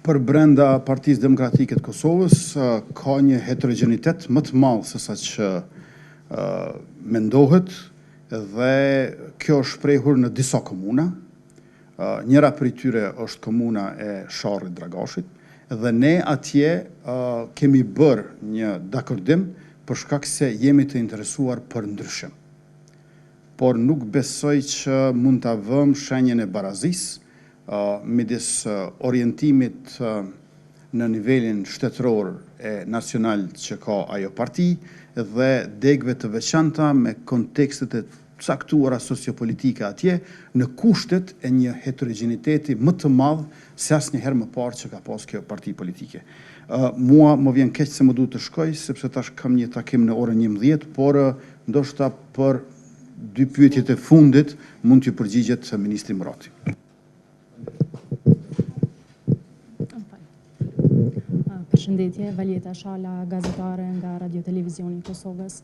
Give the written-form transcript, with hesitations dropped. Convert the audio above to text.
Për brenda Partisë Demokratike të Kosovës ka një heterogenitet më të madh se sa që mendohet dhe kjo është shprehur në disa komuna. Njëra prej tyre është komuna e Sharrit Dragashit dhe ne atje kemi bërë një dakordim për shkak se jemi të interesuar për ndryshim. Por nuk besoj që mund ta vëmë shenjën e barazisë midis orientimit në nivelin shtetëror e nacional që ka ajo parti dhe degëve të veçanta me kontekstet e caktuara sociopolitike atje në kushtet e një heterogeniteti më të madh se asnjëherë më parë që ka pas kjo parti politike. Mua më vjen keq se më duhet të shkoj sepse tash kam një takim në orën 11, por ndoshta për dy pyetjet e fundit mund t'ju përgjigjet ministri Murati. Përshëndetje, Valjeta Shala, gazetare nga Radio Televizioni i Kosovës.